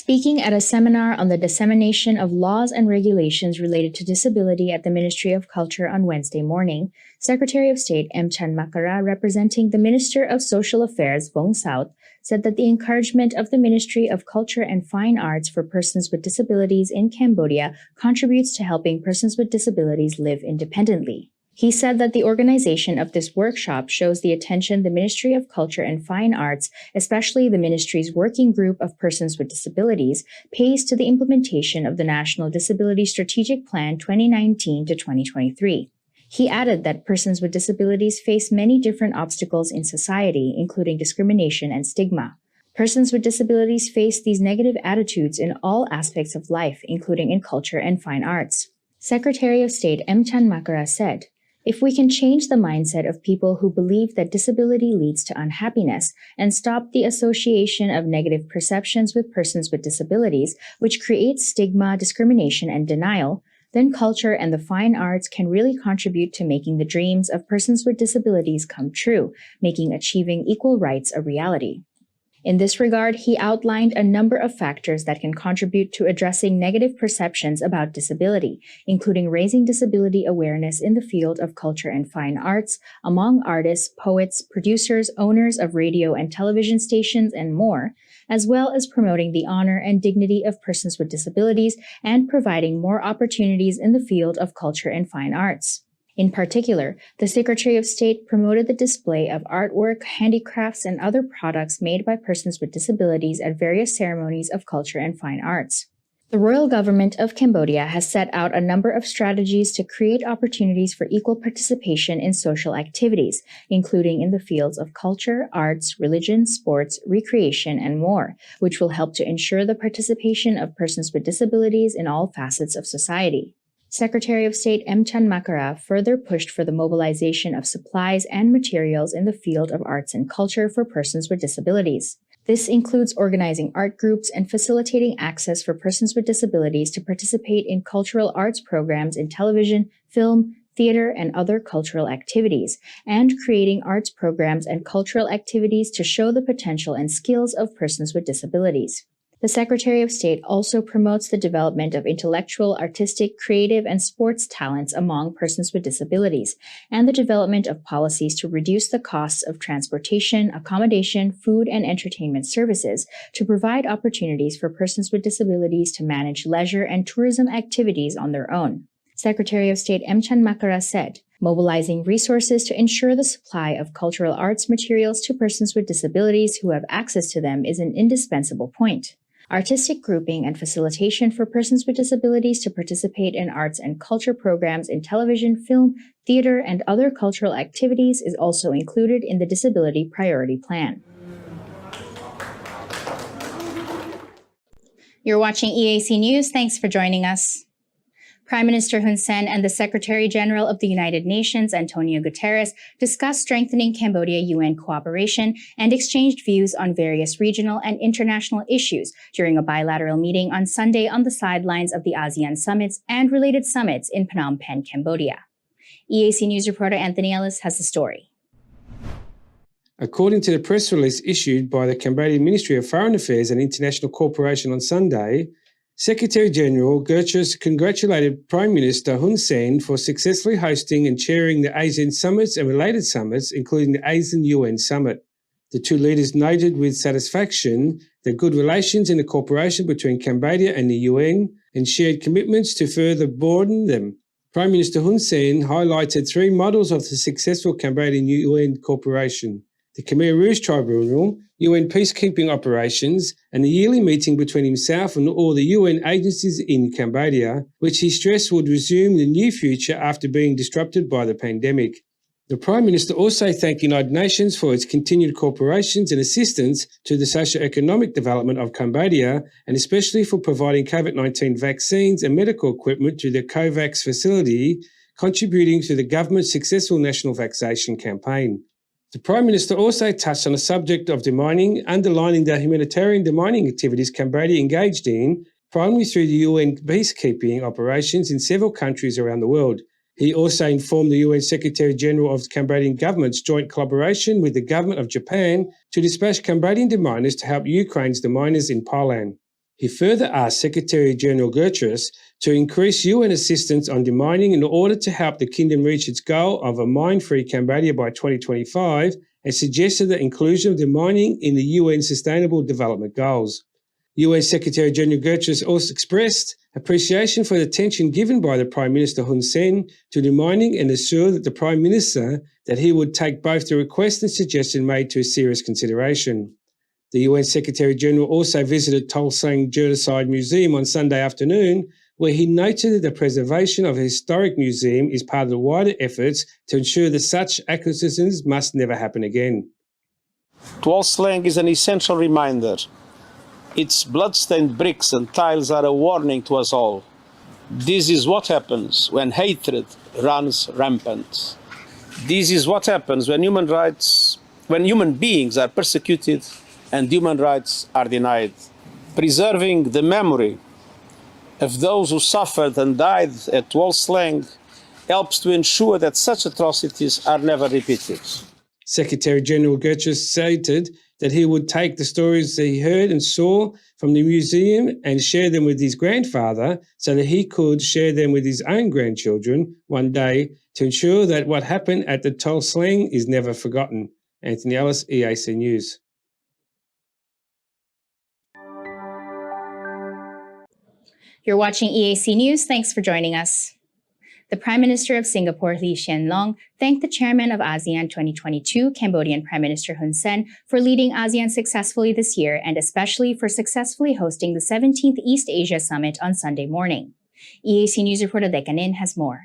Speaking at a seminar on the dissemination of laws and regulations related to disability at the Ministry of Culture on Wednesday morning, Secretary of State M. Chanmakara, representing the Minister of Social Affairs, Vong South, said that the encouragement of the Ministry of Culture and Fine Arts for persons with disabilities in Cambodia contributes to helping persons with disabilities live independently. He said that the organization of this workshop shows the attention the Ministry of Culture and Fine Arts, especially the ministry's working group of persons with disabilities, pays to the implementation of the National Disability Strategic Plan 2019 to 2023. He added that persons with disabilities face many different obstacles in society, including discrimination and stigma. Persons with disabilities face these negative attitudes in all aspects of life, including in culture and fine arts. Secretary of State M. Chanmakara said, "If we can change the mindset of people who believe that disability leads to unhappiness and stop the association of negative perceptions with persons with disabilities, which creates stigma, discrimination, and denial, then culture and the fine arts can really contribute to making the dreams of persons with disabilities come true, making achieving equal rights a reality." In this regard, he outlined a number of factors that can contribute to addressing negative perceptions about disability, including raising disability awareness in the field of culture and fine arts among artists, poets, producers, owners of radio and television stations, and more, as well as promoting the honor and dignity of persons with disabilities and providing more opportunities in the field of culture and fine arts. In particular, the Secretary of State promoted the display of artwork, handicrafts, and other products made by persons with disabilities at various ceremonies of culture and fine arts. The royal government of Cambodia has set out a number of strategies to create opportunities for equal participation in social activities, including in the fields of culture, arts, religion, sports, recreation, and more, which will help to ensure the participation of persons with disabilities in all facets of society. Secretary of State M. Chanmakara further pushed for the mobilization of supplies and materials in the field of arts and culture for persons with disabilities. This includes organizing art groups and facilitating access for persons with disabilities to participate in cultural arts programs in television, film, theater, and other cultural activities, and creating arts programs and cultural activities to show the potential and skills of persons with disabilities. The Secretary of State also promotes the development of intellectual, artistic, creative, and sports talents among persons with disabilities, and the development of policies to reduce the costs of transportation, accommodation, food, and entertainment services to provide opportunities for persons with disabilities to manage leisure and tourism activities on their own. Secretary of State M. Chanmakara said, "Mobilizing resources to ensure the supply of cultural arts materials to persons with disabilities who have access to them is an indispensable point. Artistic grouping and facilitation for persons with disabilities to participate in arts and culture programs in television, film, theater, and other cultural activities is also included in the Disability Priority Plan." You're watching EAC News. Thanks for joining us. Prime Minister Hun Sen and the Secretary General of the United Nations, Antonio Guterres, discussed strengthening Cambodia-UN cooperation and exchanged views on various regional and international issues during a bilateral meeting on Sunday on the sidelines of the ASEAN summits and related summits in Phnom Penh, Cambodia. EAC News reporter Anthony Ellis has the story. According to the press release issued by the Cambodian Ministry of Foreign Affairs and International Cooperation on Sunday, Secretary-General Guterres congratulated Prime Minister Hun Sen for successfully hosting and chairing the ASEAN summits and related summits, including the ASEAN UN summit. The two leaders noted with satisfaction the good relations and the cooperation between Cambodia and the UN and shared commitments to further broaden them. Prime Minister Hun Sen highlighted three models of the successful Cambodian UN cooperation: the Khmer Rouge Tribunal, UN peacekeeping operations, and the yearly meeting between himself and all the UN agencies in Cambodia, which he stressed would resume in the near future after being disrupted by the pandemic. The Prime Minister also thanked the United Nations for its continued cooperations and assistance to the socio-economic development of Cambodia, and especially for providing COVID-19 vaccines and medical equipment to the COVAX facility, contributing to the government's successful national vaccination campaign. The Prime Minister also touched on the subject of demining, underlining the humanitarian demining activities Cambodia engaged in, primarily through the UN peacekeeping operations in several countries around the world. He also informed the UN Secretary-General of the Cambodian government's joint collaboration with the government of Japan to dispatch Cambodian deminers to help Ukraine's deminers in Poland. He further asked Secretary-General Guterres to increase UN assistance on demining in order to help the kingdom reach its goal of a mine-free Cambodia by 2025 and suggested the inclusion of demining in the UN Sustainable Development Goals. UN Secretary-General Guterres also expressed appreciation for the attention given by the Prime Minister Hun Sen to demining and assured that the Prime Minister that he would take both the request and suggestion made to serious consideration. The UN Secretary-General also visited Tol Sang Genocide Museum on Sunday afternoon, where he noted that the preservation of a historic museum is part of the wider efforts to ensure that such acquisitions must never happen again. Tol Sang is an essential reminder. Its blood-stained bricks and tiles are a warning to us all. This is what happens when hatred runs rampant. This is what happens when human beings are persecuted and human rights are denied. Preserving the memory of those who suffered and died at Tol Sang helps to ensure that such atrocities are never repeated. Secretary-General Guterres stated that he would take the stories that he heard and saw from the museum and share them with his grandfather so that he could share them with his own grandchildren one day to ensure that what happened at the Tol Sang is never forgotten. Anthony Ellis, EAC News. You're watching EAC News. Thanks for joining us. The Prime Minister of Singapore, Lee Hsien Loong, thanked the chairman of ASEAN 2022, Cambodian Prime Minister Hun Sen, for leading ASEAN successfully this year and especially for successfully hosting the 17th East Asia Summit on Sunday morning. EAC News reporter Dekanin has more.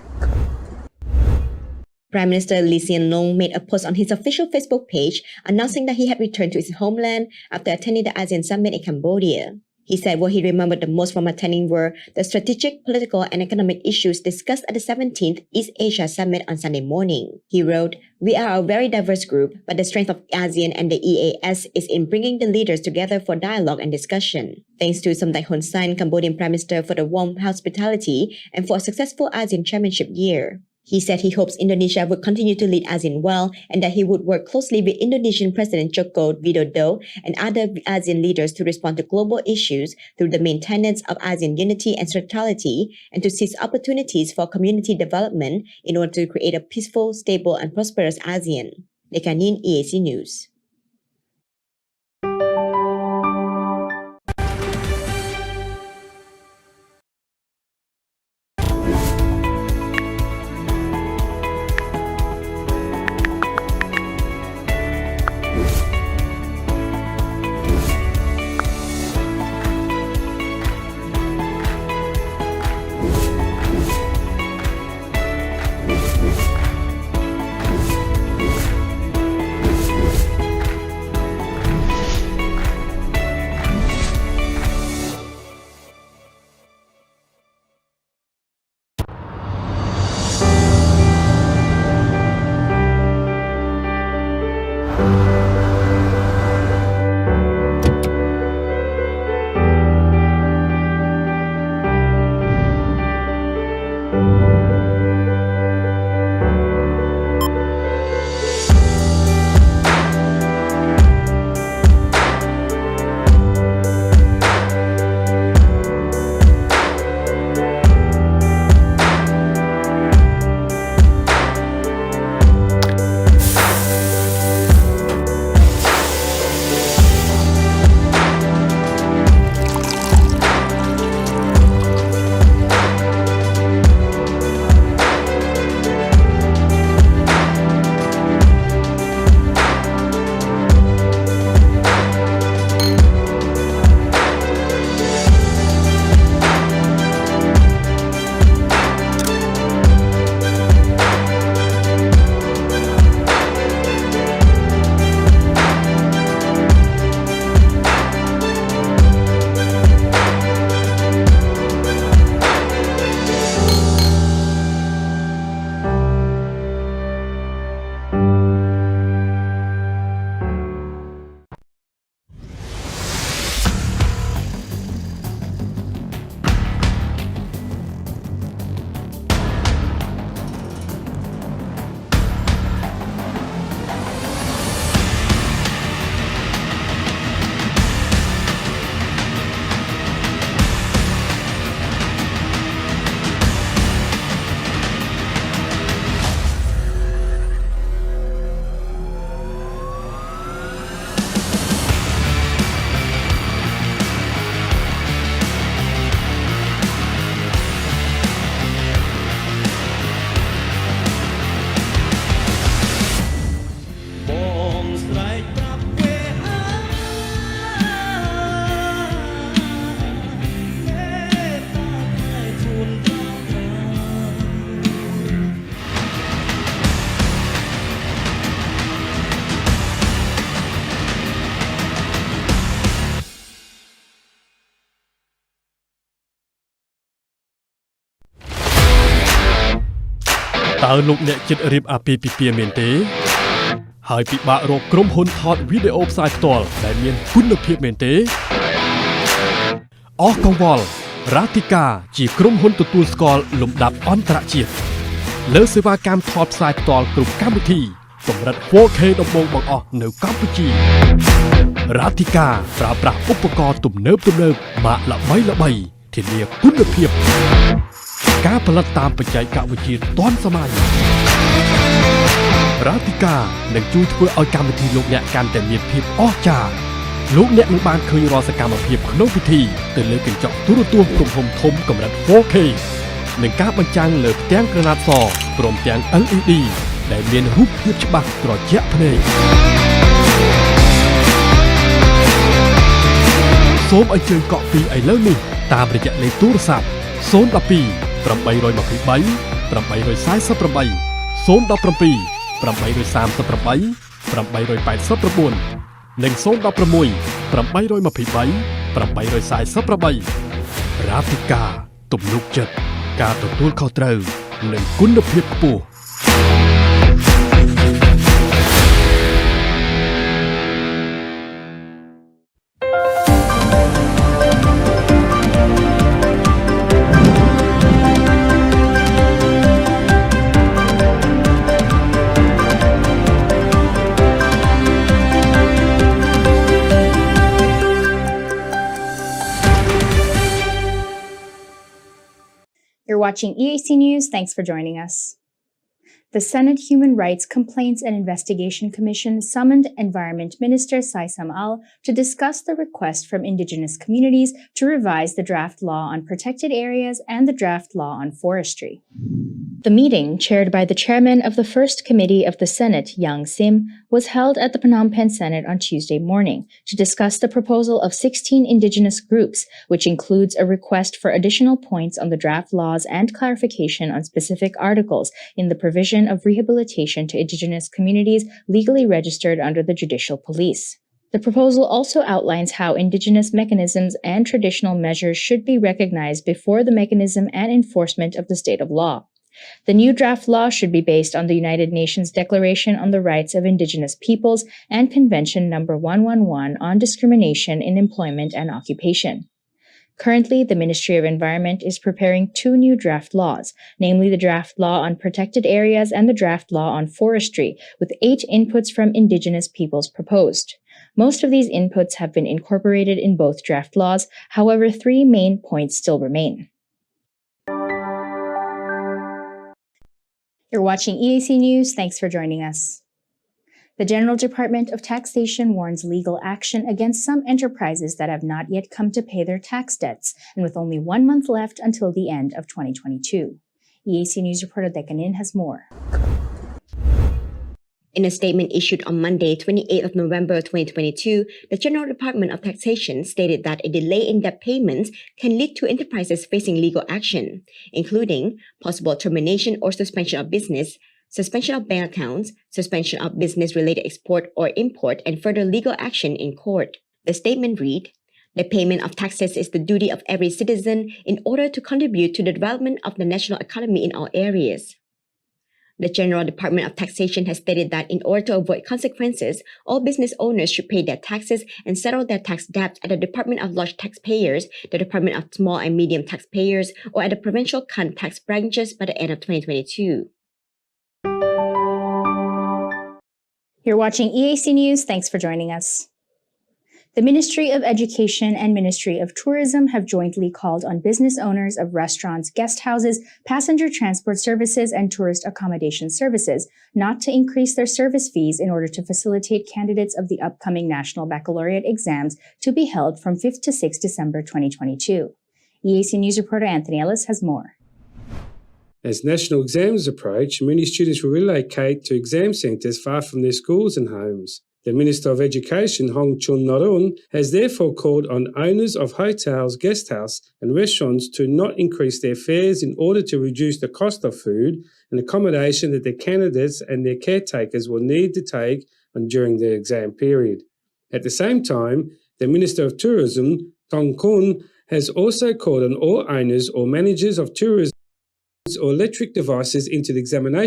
Prime Minister Lee Hsien Loong made a post on his official Facebook page announcing that he had returned to his homeland after attending the ASEAN Summit in Cambodia. He said what he remembered the most from attending were the strategic, political, and economic issues discussed at the 17th East Asia Summit on Sunday morning. He wrote, "We are a very diverse group, but the strength of ASEAN and the EAS is in bringing the leaders together for dialogue and discussion. Thanks to Somdai Hun Sen, Cambodian Prime Minister, for the warm hospitality and for a successful ASEAN chairmanship year." He said he hopes Indonesia would continue to lead ASEAN well and that he would work closely with Indonesian President Joko Widodo and other ASEAN leaders to respond to global issues through the main tenets of ASEAN unity and centrality and to seize opportunities for community development in order to create a peaceful, stable, and prosperous ASEAN. Lekanin, EAC News. តើលោកអ្នកចិត្តរៀបអាពាហ៍ពិពាហ៍មែនទេហើយពិបាករកក្រុមហ៊ុនថតវីដេអូផ្សាយផ្ទាល់ដែលមានគុណភាពមែនទេអស់កង្វល់រាតិកាជាក្រុមហ៊ុនទទួលស្គាល់លំដាប់អន្តរជាតិលើសេវាកម្មថតផ្សាយផ្ទាល់គ្រប់កម្មវិធីកម្រិត 4K ដំបូងបង្អស់នៅកម្ពុជារាតិកាប្រើប្រាស់ឧបករណ៍ទំនើបម៉ាកល្បីធានាគុណភាពការផលិតតាមបច្ចេកវិទ្យាទាន់សម័យរាតិកានឹងជួយធ្វើឲ្យកម្មវិធីលោកអ្នកកាន់តែមានភាពអស្ចារ្យលោកអ្នកនឹងបានឃើញរាល់សកម្មភាពក្នុងពិធីទៅលើកញ្ចក់ទូរទស្សន៍ទំហំធំកម្រិត 4K និងការបញ្ចាំងលើផ្ទាំងក្រណាត់សព្រមទាំង LED ដែលមានរូបភាពច្បាស់ត្រជាក់ភ្នែកសូមអញ្ជើញកក់ពីឥឡូវនេះតាមរយៈលេខទូរស័ព្ទ012 823 848 017 838 889និង016 823 848រាតិកាទំនុកចិត្តការទទួលខុសត្រូវនិងគុណភាពខ្ពស់ You're watching EAC News. Thanks for joining us. The Senate Human Rights Complaints and Investigation Commission summoned Environment Minister Saisam Al to discuss the request from indigenous communities to revise the draft law on protected areas and the draft law on forestry. The meeting, chaired by the chairman of the First Committee of the Senate, Yang Sim, was held at the Phnom Penh Senate on Tuesday morning to discuss the proposal of 16 indigenous groups, which includes a request for additional points on the draft laws and clarification on specific articles in the provision of rehabilitation to indigenous communities legally registered under the judicial police. The proposal also outlines how indigenous mechanisms and traditional measures should be recognized before the mechanism and enforcement of the state of law. The new draft law should be based on the United Nations Declaration on the Rights of Indigenous Peoples and Convention No. 111 on Discrimination in Employment and Occupation. Currently, the Ministry of Environment is preparing two new draft laws, namely the draft law on protected areas and the draft law on forestry, with 8 inputs from indigenous peoples proposed. Most of these inputs have been incorporated in both draft laws, however, 3 main points still remain. You're watching EAC News. Thanks for joining us. The General Department of Taxation warns legal action against some enterprises that have not yet come to pay their tax debts, and with only 1 month left until the end of 2022. EAC News reporter Dekanin has more. In a statement issued on Monday, 28th of November 2022, the General Department of Taxation stated that a delay in debt payments can lead to enterprises facing legal action, including possible termination or suspension of business, suspension of bank accounts, suspension of business-related export or import, and further legal action in court. The statement read, "The payment of taxes is the duty of every citizen in order to contribute to the development of the national economy in all areas." The General Department of Taxation has stated that in order to avoid consequences, all business owners should pay their taxes and settle their tax debt at the Department of Large Taxpayers, the Department of Small and Medium Taxpayers, or at the provincial Khand tax branches by the end of 2022. You're watching EAC News. Thanks for joining us. The Ministry of Education and Ministry of Tourism have jointly called on business owners of restaurants, guest houses, passenger transport services, and tourist accommodation services not to increase their service fees in order to facilitate candidates of the upcoming National Baccalaureate exams to be held from 5th to 6th December 2022. EAC News reporter Anthony Ellis has more. As national exams approach, many students will relocate to exam centres far from their schools and homes. The Minister of Education, Hong Chun Narun, has therefore called on owners of hotels, guest house and restaurants to not increase their fares in order to reduce the cost of food and accommodation that their candidates and their caretakers will need to take on during the exam period. At the same time, the Minister of Tourism, Tong Kun, has also called on all owners or managers of tourism or electric devices into the examination